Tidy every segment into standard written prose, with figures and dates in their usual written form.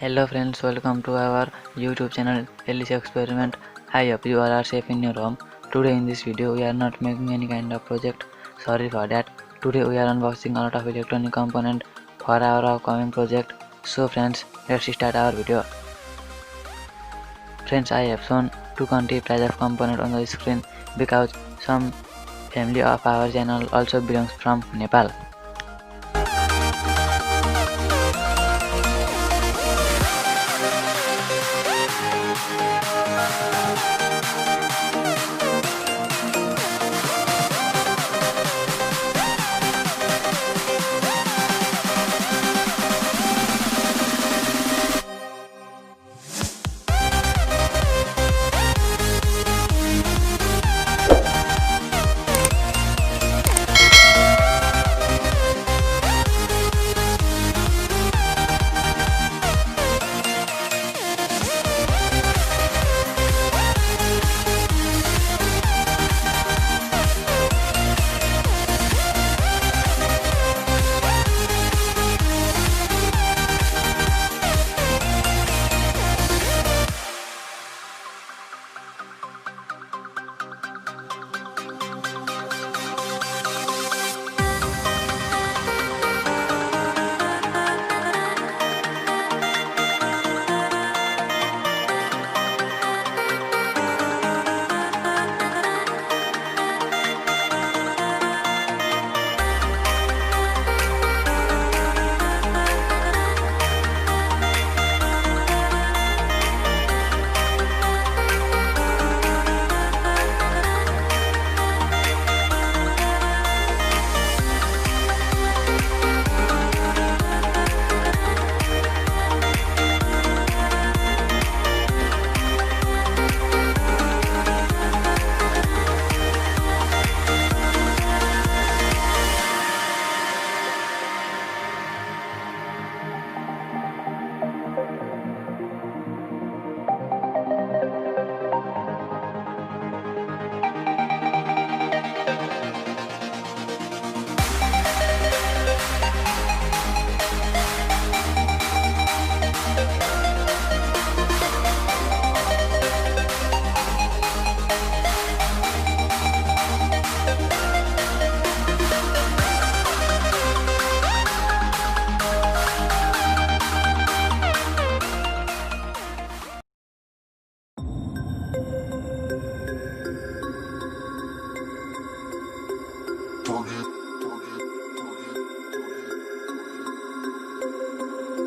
Hello friends, welcome to our YouTube channel Alish Experiment. I hope you all are safe in your home. Today in this video we are not making any kind of project. Sorry for that. Today we are unboxing a lot of electronic component for our upcoming project. So friends, let's start our video. Friends, I have shown two country price of component on the screen because some family of our channel also belongs from Nepal.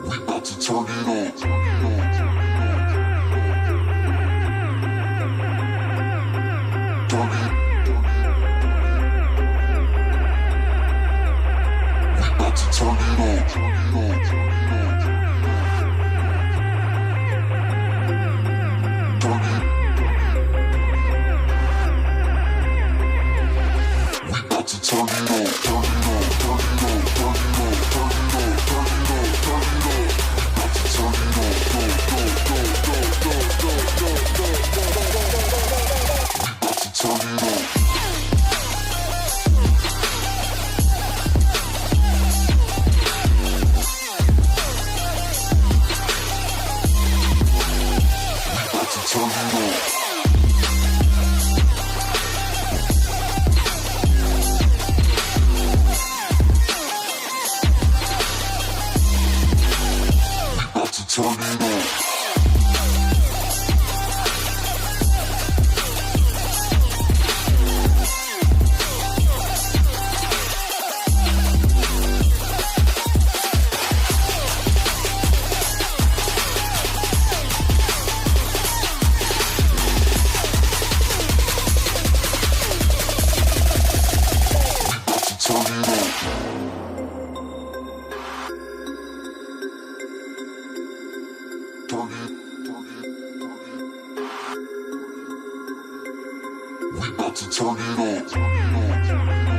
We about to turn it on. We about to turn it on. We about to turn it on. We about to turn it on.